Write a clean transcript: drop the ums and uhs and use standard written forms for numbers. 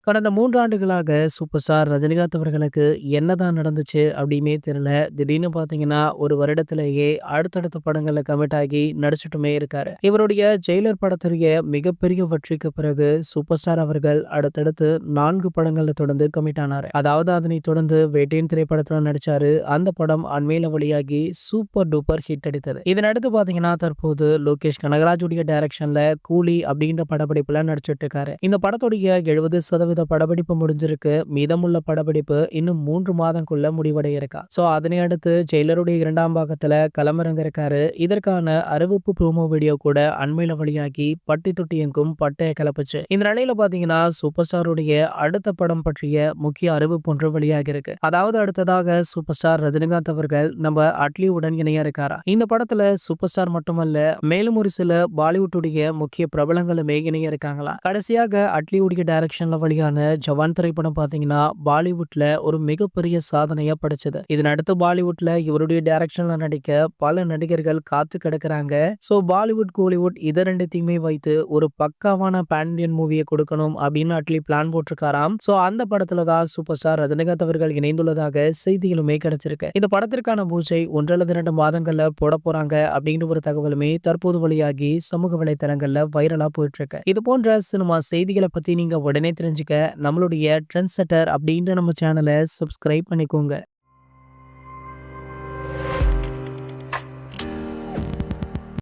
கடந்த 3 ஆண்டுகளாக super star Rajinikanth அவர்களுக்கு என்னதான் நடந்துச்சு அப்படின்னே தெரியல. திடீர்னு பார்த்தீங்கன்னா, ஒரு வருடத்திலேயே அடுத்தடுத்த படங்கள்ல கமிட் ஆகி நடிச்சுட்டுமே இருக்காரு. இவருடைய ஜெயிலர் படத்துடைய மிகப்பெரிய வெற்றிக்கு பிறகு சூப்பர் ஸ்டார் அவர்கள் அடுத்தடுத்து 4 படங்கள்ல தொடர்ந்து கமிட் ஆனாரு. அதாவது அதனைத் தொடர்ந்து வேட்டையன் திரைப்படத்துல நடிச்சாரு. அந்த படம் அண்மையில வெளியாகி சூப்பர் டூப்பர் ஹிட் அடித்தது. இதனடுத்து பார்த்தீங்கன்னா, தற்போது லோகேஷ் கனகராஜுடைய டைரக்ஷன்ல கூலி அப்படின்ற படப்பிடிப்புல நடிச்சிட்டு இருக்காரு. இந்த படத்துடைய 70% படப்பிடிப்பு முடிஞ்சிருக்கு. மீதமுள்ள படப்பிடிப்பு இன்னும் 3 மாதங்குள்ள முடிவடைய இருக்கா. சோ அதனை அடுத்து ஜெயிலருடைய 2ஆம் பாகத்துல களமிறங்க இருக்காரு. இதற்கான அறிவிப்பு ப்ரோமோ வீடியோ கூட அண்மையில வெளியாகி பட்டி தொட்டி எங்கும் பட்டைய கிளப்புச்சு. இந்த நிலையில பாத்தீங்கன்னா சூப்பர் ஸ்டாருடைய அடுத்த படம் பற்றிய முக்கிய அறிவிப்பு ஒன்று வெளியாகி இருக்கு. அதாவது அடுத்ததாக சூப்பர் ஸ்டார் ரஜினிகாந்த் அவர்கள் நம்ம அட்லியுடன் இணைய இருக்காரா. இந்த படத்துல சூப்பர் ஸ்டார் மட்டுமல்ல, மேலும் ஒரு சில பாலிவுட்டுடைய முக்கிய பிரபலங்களுமே இணைய இருக்காங்களா. கடைசியாக அட்லியுடைய டைரக்ஷன்ல வெளியான ஜவான் திரைப்படம் பாத்தீங்கன்னா பாலிவுட்ல ஒரு மிகப்பெரிய சாதனையா படைச்சது. இதனடுத்து பாலிவுட்ல இவருடைய டைரக்ஷன்ல நடிக்க பல நடிகர்கள் காத்து கிடக்குறாங்க. சோ பாலிவுட் கோலிவுட் இத ரெண்டுத்தையுமே வைத்து ஒரு பக்காவான பேன் இண்டியன் மூவியை கொடுக்கணும் அப்படின்னு அட்லி பிளான் போட்டிருக்காராம். சோ அந்த படத்துல தான் சூப்பர் ஸ்டார் ரஜினிகாந்த் அவர்கள் இணைந்துள்ளதாக செய்திகளுமே கிடைச்சிருக்கு. இந்த படத்திற்கான பூஜை 1 அல்லது 2 மாதங்கள்ல போட போறாங்க அப்படின்னு ஒரு தகவலுமே தற்போது வெளியாகி சமூக வலைதளங்கள்ல வைரலா போயிட்டு இருக்கு. இது போன்ற சினிமா செய்திகளை பத்தி நீங்க உடனே தெரிஞ்சுக்க நம்மளுடைய ட்ரெண்ட் செட்டர் அப்படின்ற நம்ம சேனலை சப்ஸ்கிரைப் பண்ணிக்கோங்க.